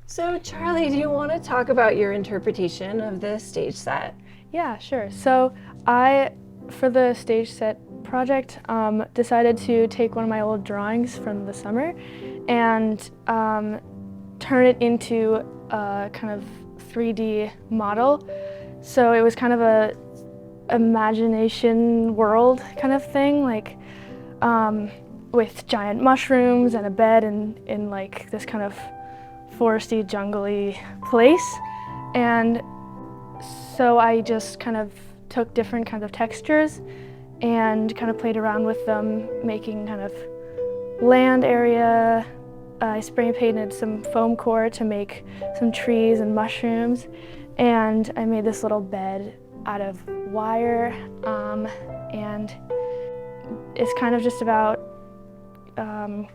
So Charlie, do you want to talk about your interpretation of the stage set? Yeah, sure. So I, for the stage set project, decided to take one of my old drawings from the summer and turn it into a kind of 3D model. So it was kind of a imagination world kind of thing, like with giant mushrooms and a bed in like this kind of foresty, jungly place. And so I just kind of took different kinds of textures and kind of played around with them, making kind of land area. I spray painted some foam core to make some trees and mushrooms, and I made this little bed out of wire, and it's kind of just about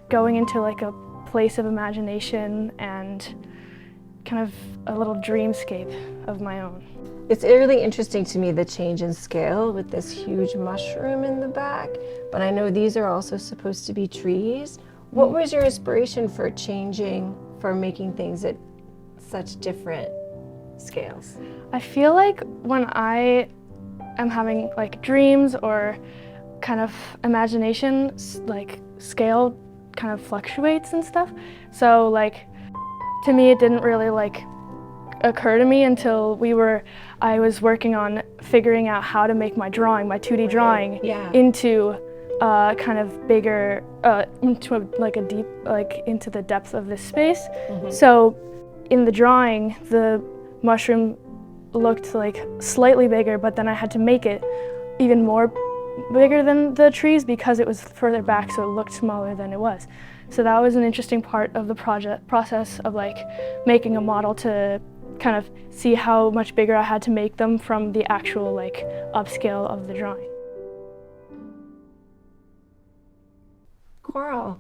going into like a place of imagination and kind of a little dreamscape of my own. It's really interesting to me, the change in scale with this huge mushroom in the back, but I know these are also supposed to be trees. What was your inspiration for making things at such different scales? I feel like when I am having like dreams or kind of imagination, like scale kind of fluctuates and stuff. So like to me it didn't really like occur to me until I was working on figuring out how to make my drawing, my 2D drawing, into kind of bigger, into like a deep, like into the depth of this space. So in the drawing, the mushroom looked like slightly bigger, but then I had to make it even more bigger than the trees because it was further back, so it looked smaller than it was. So that was an interesting part of the process of like making a model to kind of see how much bigger I had to make them from the actual like upscale of the drawing. Coral,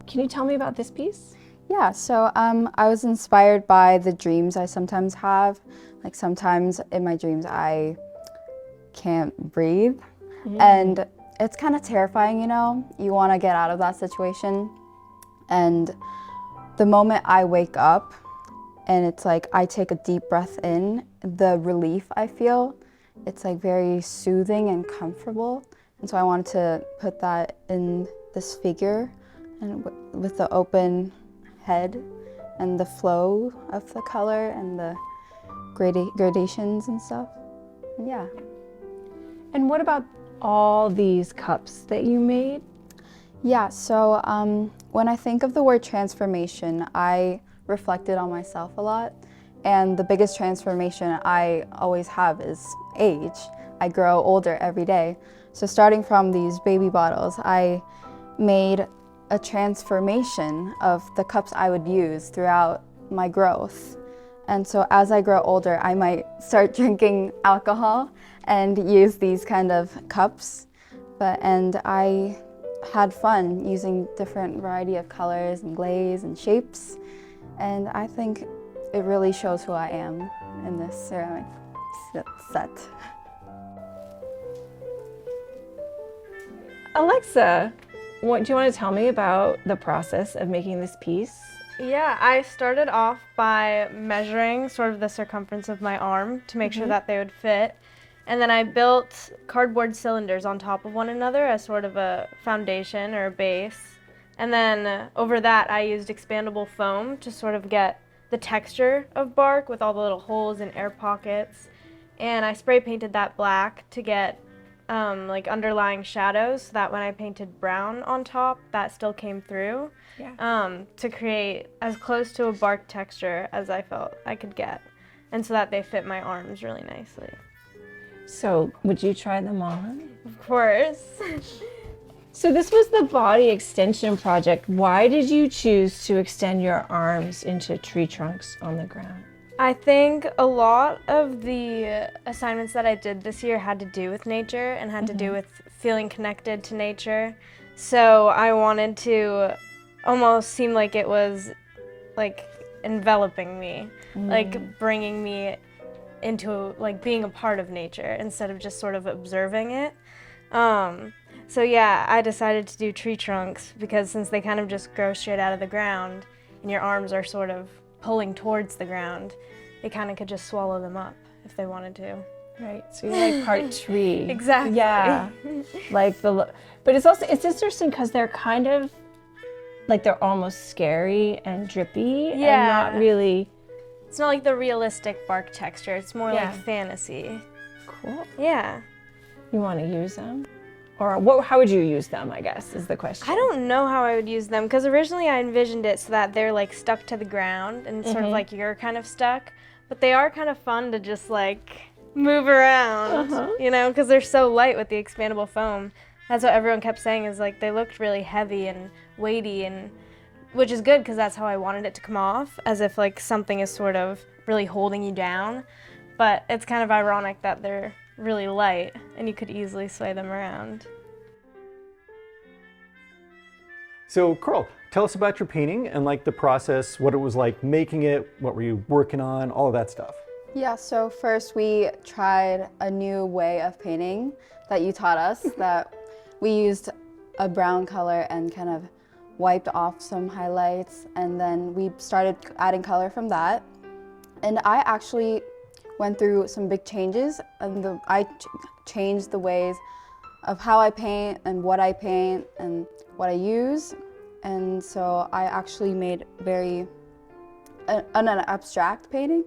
can you tell me about this piece? Yeah, so I was inspired by the dreams I sometimes have. Like sometimes in my dreams I can't breathe, and it's kind of terrifying, you know? You want to get out of that situation. And the moment I wake up and it's like I take a deep breath in, the relief I feel, it's like very soothing and comfortable. And so I wanted to put that in this figure, and with the open head and the flow of the color and the gradations and stuff. Yeah. And what about all these cups that you made? Yeah, so when I think of the word transformation, I reflected on myself a lot. And the biggest transformation I always have is age. I grow older every day. So starting from these baby bottles, I made a transformation of the cups I would use throughout my growth. And so as I grow older, I might start drinking alcohol and use these kind of cups. And I had fun using different variety of colors and glaze and shapes. And I think it really shows who I am in this ceramic set. Alexa, do you want to tell me about the process of making this piece? Yeah, I started off by measuring sort of the circumference of my arm to make sure that they would fit. And then I built cardboard cylinders on top of one another as sort of a foundation or a base. And then over that I used expandable foam to sort of get the texture of bark with all the little holes and air pockets. And I spray painted that black to get like underlying shadows so that when I painted brown on top, that still came through. To create as close to a bark texture as I felt I could get, and so that they fit my arms really nicely. So would you try them on? Of course. So this was the body extension project. Why did you choose to extend your arms into tree trunks on the ground? I think a lot of the assignments that I did this year had to do with nature and had to do with feeling connected to nature. So I wanted to almost seem like it was like enveloping me, like bringing me into like being a part of nature instead of just sort of observing it. So yeah, I decided to do tree trunks because since they kind of just grow straight out of the ground and your arms are sort of pulling towards the ground, they kind of could just swallow them up if they wanted to. Right, so you're like part tree. Exactly. Yeah, like but it's interesting because they're kind of, like they're almost scary and drippy and not really. It's not like the realistic bark texture, it's more Yeah. like fantasy. Cool. Yeah. You want to use them? Or how would you use them, I guess, is the question. I don't know how I would use them because originally I envisioned it so that they're like stuck to the ground and sort of like you're kind of stuck, but they are kind of fun to just like move around, you know, because they're so light with the expandable foam. That's what everyone kept saying is like they looked really heavy and weighty, and which is good because that's how I wanted it to come off, as if like something is sort of really holding you down. But it's kind of ironic that they're really light and you could easily sway them around. So Coral, tell us about your painting and like the process, what it was like making it, what were you working on, all of that stuff. Yeah, so first we tried a new way of painting that you taught us, that we used a brown color and kind of wiped off some highlights, and then we started adding color from that. And I actually went through some big changes, and I changed the ways of how I paint and what I paint and what I use. And so I actually made an abstract painting.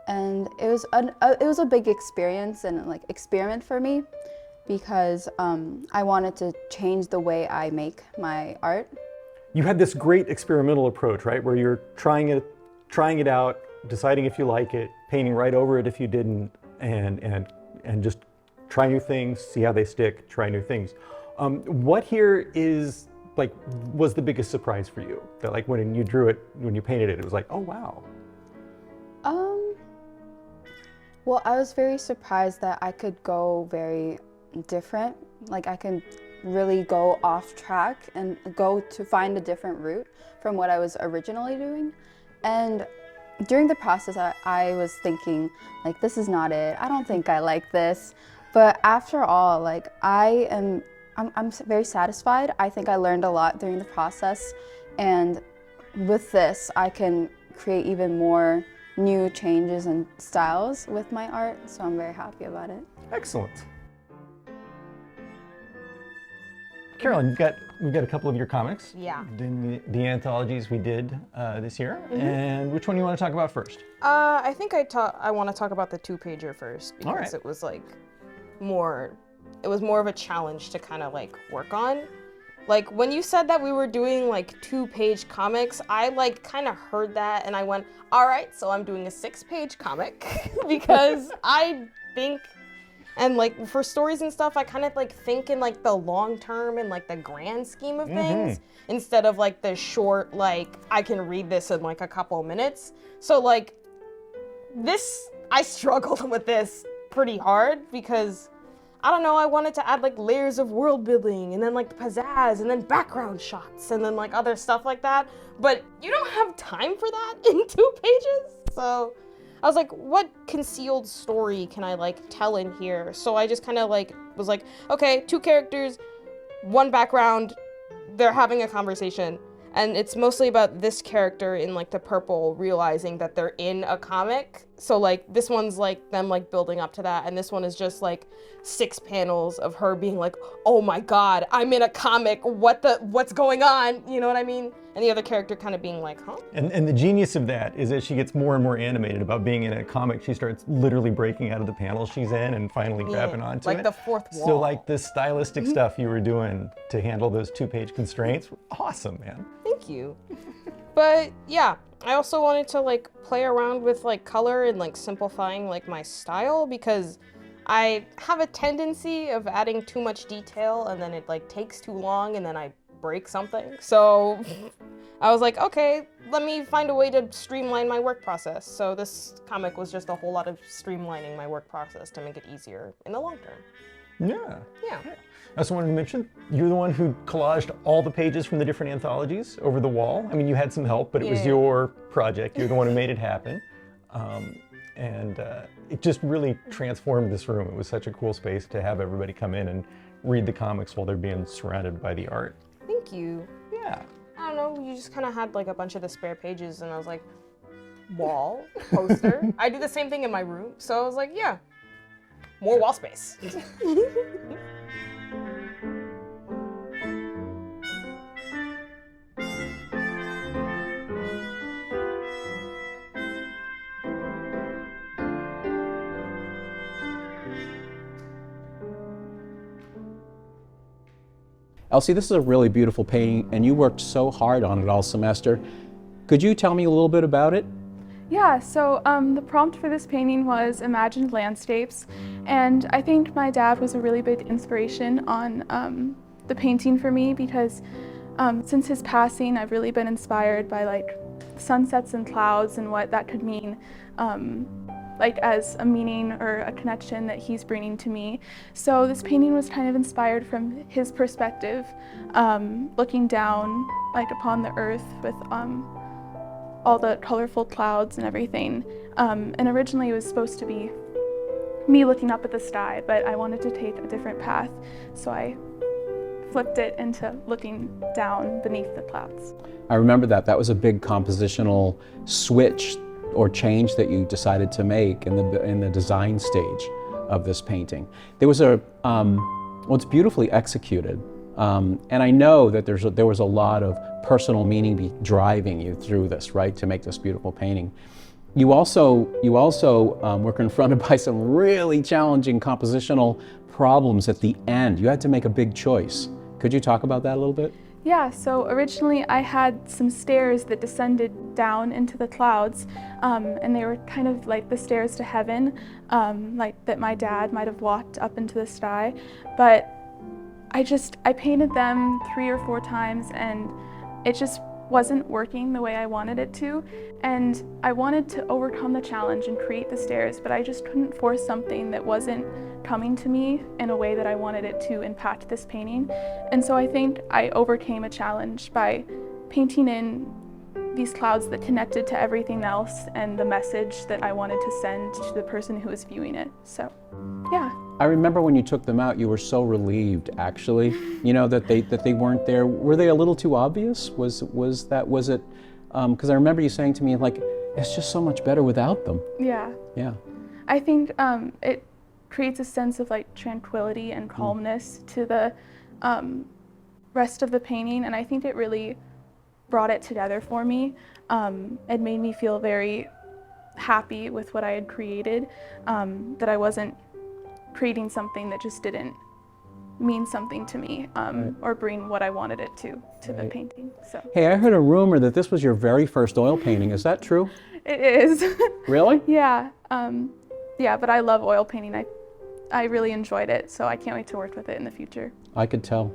And it was a big experience and like experiment for me, because I wanted to change the way I make my art. You had this great experimental approach, right? Where you're trying it out, deciding if you like it, painting right over it if you didn't, and just try new things, see how they stick, try new things. What here is like was the biggest surprise for you? That like when you drew it, when you painted it, it was like, oh wow. Well, I was very surprised that I could go very different. Like I can really go off track and go to find a different route from what I was originally doing. And during the process, I was thinking, like, this is not it. I don't think I like this. But after all, like, I'm very satisfied. I think I learned a lot during the process. And with this, I can create even more new changes and styles with my art. So I'm very happy about it. Excellent. Carolyn, we've got a couple of your comics. Yeah. In the anthologies we did this year. And which one do you want to talk about first? I think I want to talk about the 2-pager first, because right. it was like more of a challenge to kind of like work on. Like when you said that we were doing like 2-page comics, I like kind of heard that and I went, all right, so I'm doing a 6-page comic because I think, and like for stories and stuff, I kind of like think in like the long term and like the grand scheme of things instead of like the short, like I can read this in like a couple minutes. So like this, I struggled with this pretty hard because I don't know, I wanted to add like layers of world building and then like pizzazz and then background shots and then like other stuff like that. But you don't have time for that in 2 pages. So I was like, what concealed story can I like tell in here? So I just kind of like was like, okay, 2 characters, 1 background, they're having a conversation. And it's mostly about this character in like the purple realizing that they're in a comic. So like this one's like them like building up to that, and this one is just like 6 panels of her being like, oh my god, I'm in a comic, what's going on? You know what I mean? And the other character kind of being like, huh? And the genius of that is that she gets more and more animated about being in a comic. She starts literally breaking out of the panel she's in and finally grabbing onto like it. the 4th wall. So like the stylistic stuff you were doing to handle those 2-page constraints, awesome, man. Thank you. But yeah, I also wanted to like play around with like color and like simplifying like my style, because I have a tendency of adding too much detail and then it like takes too long and then I break something. So I was like, okay, let me find a way to streamline my work process. So this comic was just a whole lot of streamlining my work process to make it easier in the long term. Yeah. Yeah. I also wanted to mention, you're the one who collaged all the pages from the different anthologies over the wall. I mean, you had some help, but it was your project. You're the one who made it happen. It just really transformed this room. It was such a cool space to have everybody come in and read the comics while they're being surrounded by the art. Thank you. Yeah. I don't know, you just kind of had like a bunch of the spare pages and I was like, wall poster. I do the same thing in my room. So I was like, yeah, more wall space. Elsie, this is a really beautiful painting, and you worked so hard on it all semester. Could you tell me a little bit about it? Yeah, so the prompt for this painting was imagined landscapes, and I think my dad was a really big inspiration on the painting for me because since his passing, I've really been inspired by like sunsets and clouds and what that could mean like as a meaning or a connection that he's bringing to me. So this painting was kind of inspired from his perspective, looking down like upon the earth with all the colorful clouds and everything. And originally it was supposed to be me looking up at the sky, but I wanted to take a different path, so I flipped it into looking down beneath the clouds. I remember that. That was a big compositional switch or change that you decided to make in the design stage of this painting. There was well, it's beautifully executed, and I know that there was a lot of personal meaning driving you through this, right, to make this beautiful painting. You also were confronted by some really challenging compositional problems at the end. You had to make a big choice. Could you talk about that a little bit? Yeah, so originally I had some stairs that descended down into the clouds, and they were kind of like the stairs to heaven, like that my dad might have walked up into the sky. But I painted them 3 or 4 times, and it just wasn't working the way I wanted it to. And I wanted to overcome the challenge and create the stairs, but I just couldn't force something that wasn't coming to me in a way that I wanted it to impact this painting. And so I think I overcame a challenge by painting in these clouds that connected to everything else and the message that I wanted to send to the person who was viewing it. So, yeah. I remember when you took them out, you were so relieved, actually, you know, that they weren't there. Were they a little too obvious? Was it? Because I remember you saying to me, like, it's just so much better without them. Yeah. Yeah. I think it creates a sense of like tranquility and calmness to the rest of the painting, and I think it really brought it together for me. It made me feel very happy with what I had created, that I wasn't creating something that just didn't mean something to me, or bring what I wanted it to the painting. So. Hey, I heard a rumor that this was your very first oil painting. Is that true? It is. Really? Yeah. Yeah, but I love oil painting. I really enjoyed it, so I can't wait to work with it in the future. I could tell.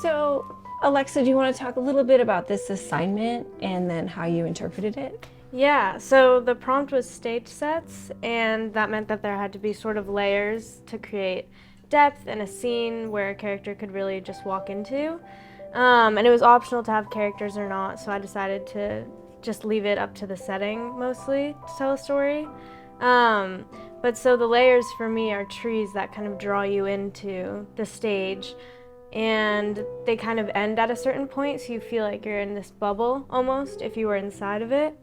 So, Alexa, do you want to talk a little bit about this assignment and then how you interpreted it? Yeah, so the prompt was stage sets, and that meant that there had to be sort of layers to create depth in a scene where a character could really just walk into. And it was optional to have characters or not, so I decided to just leave it up to the setting mostly to tell a story. But so the layers for me are trees that kind of draw you into the stage, and they kind of end at a certain point, so you feel like you're in this bubble almost if you were inside of it.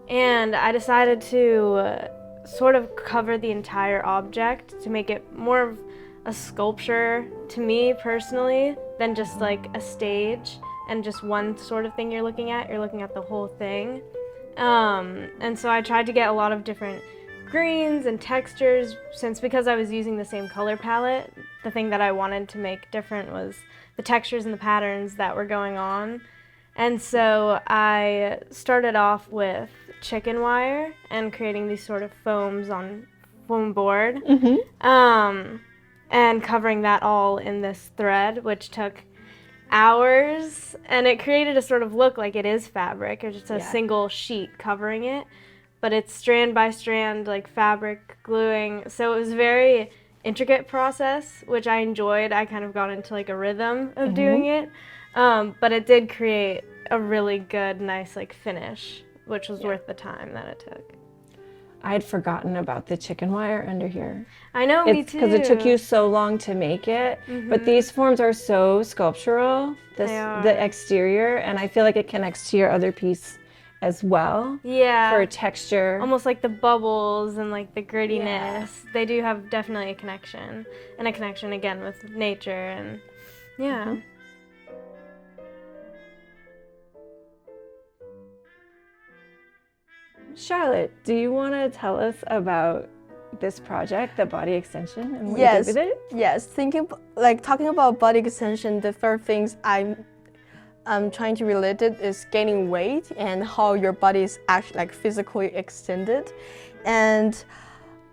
And I decided to sort of cover the entire object to make it more of a sculpture to me personally than just like a stage and just one sort of thing you're looking at. You're looking at the whole thing. And so I tried to get a lot of different greens and textures, because I was using the same color palette. The thing that I wanted to make different was the textures and the patterns that were going on. And so I started off with chicken wire and creating these sort of foams on foam board, and covering that all in this thread, which took hours, and it created a sort of look like it is fabric, or just a single sheet covering it, but it's strand by strand, like fabric gluing. So it was a very intricate process, which I enjoyed. I kind of got into like a rhythm of doing it. But it did create a really good, nice like finish, which was worth the time that it took. I had forgotten about the chicken wire under here. I know, me too. Because it took you so long to make it. But these forms are so sculptural, They are. the exterior, and I feel like it connects to your other piece as well Yeah. for texture. Almost like the bubbles and like the grittiness. They do have definitely a connection. And a connection again with nature and yeah. Charlotte, do you want to tell us about this project, the body extension, and what Yes. you did with it? Yes, talking about body extension, the first things I'm trying to relate it is gaining weight and how your body is actually like physically extended,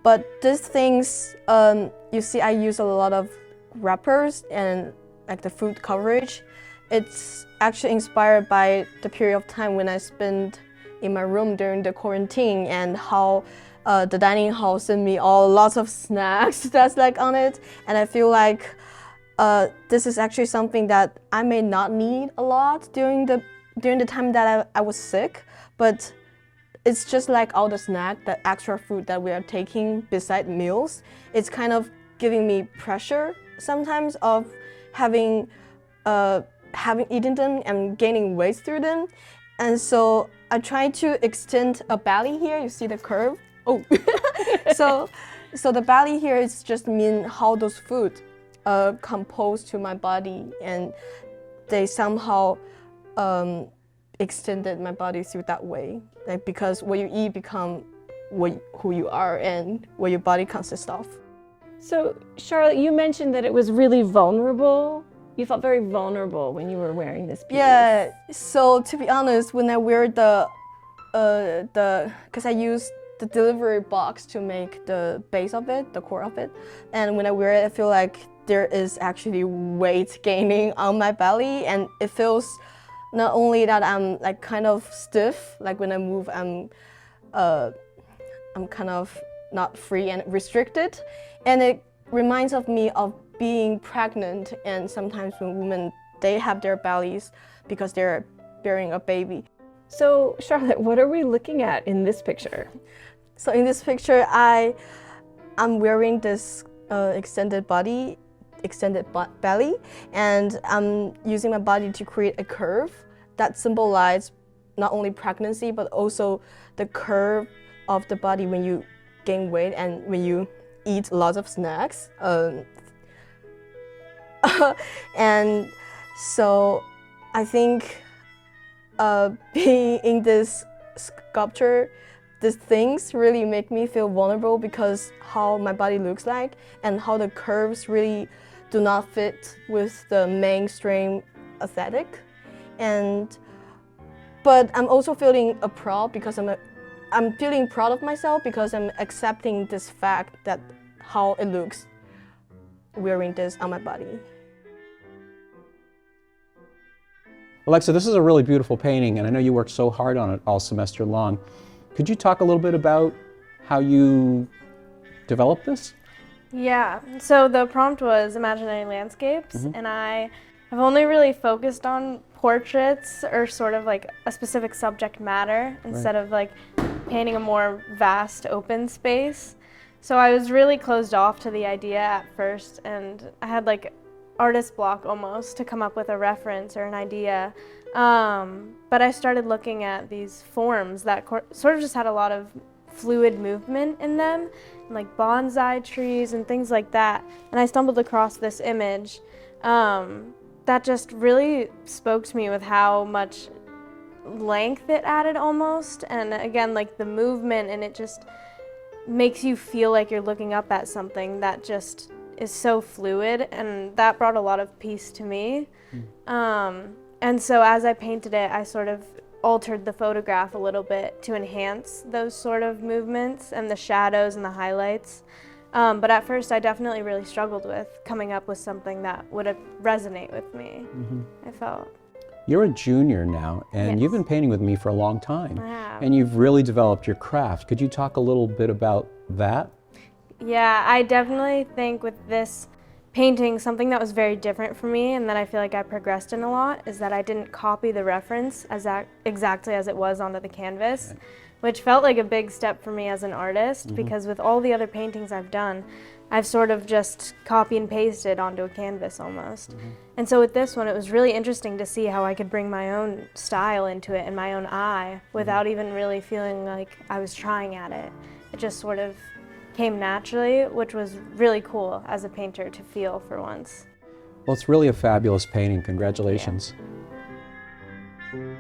but these things you see, I use a lot of wrappers and like the food coverage. It's actually inspired by the period of time when I spent in my room during the quarantine and how the dining hall sent me lots of snacks that's like on it, and I feel like this is actually something that I may not need a lot during the time that I was sick, but it's just like all the snack, the extra food that we are taking beside meals. It's kind of giving me pressure sometimes of having eaten them and gaining weight through them, and so I try to extend a belly here. You see the curve? Oh, so the belly here is just mean how those food compose to my body, and they somehow extended my body through that way. Like because what you eat become who you are and what your body consists of. So, Charlotte, you mentioned that it was really vulnerable. You felt very vulnerable when you were wearing this piece. Yeah. So to be honest, when I wear because I use the delivery box to make the base of it, the core of it, and when I wear it, I feel like there is actually weight gaining on my belly, and it feels not only that I'm like kind of stiff, like when I move, I'm kind of not free and restricted, and it reminds of me of being pregnant, and sometimes when women, they have their bellies because they're bearing a baby. So, Charlotte, what are we looking at in this picture? So in this picture, I'm wearing this extended belly, and I'm using my body to create a curve that symbolizes not only pregnancy, but also the curve of the body when you gain weight and when you eat lots of snacks. And so I think being in this sculpture, these things really make me feel vulnerable because how my body looks like and how the curves really do not fit with the mainstream aesthetic. But I'm also feeling proud because I'm feeling proud of myself because I'm accepting this fact that how it looks wearing this on my body. Alexa, this is a really beautiful painting, and I know you worked so hard on it all semester long. Could you talk a little bit about how you developed this? Yeah, so the prompt was imaginary landscapes, and I have only really focused on portraits or sort of like a specific subject matter instead of like painting a more vast open space. So I was really closed off to the idea at first, and I had like artist block almost to come up with a reference or an idea. But I started looking at these forms that sort of just had a lot of fluid movement in them, like bonsai trees and things like that. And I stumbled across this image that just really spoke to me with how much length it added almost. And again, like the movement, and it just makes you feel like you're looking up at something that just is so fluid, and that brought a lot of peace to me. And so as I painted it, I sort of altered the photograph a little bit to enhance those sort of movements and the shadows and the highlights. But at first I definitely really struggled with coming up with something that would resonate with me, I felt. You're a junior now, and you've been painting with me for a long time. I have. And you've really developed your craft. Could you talk a little bit about that? Yeah, I definitely think with this painting, something that was very different for me and that I feel like I progressed in a lot is that I didn't copy the reference exactly as it was onto the canvas, which felt like a big step for me as an artist because with all the other paintings I've done, I've sort of just copy and pasted onto a canvas almost. And so with this one, it was really interesting to see how I could bring my own style into it and my own eye without even really feeling like I was trying at it. It just sort of came naturally, which was really cool as a painter to feel for once. Well, it's really a fabulous painting. Congratulations. Yeah.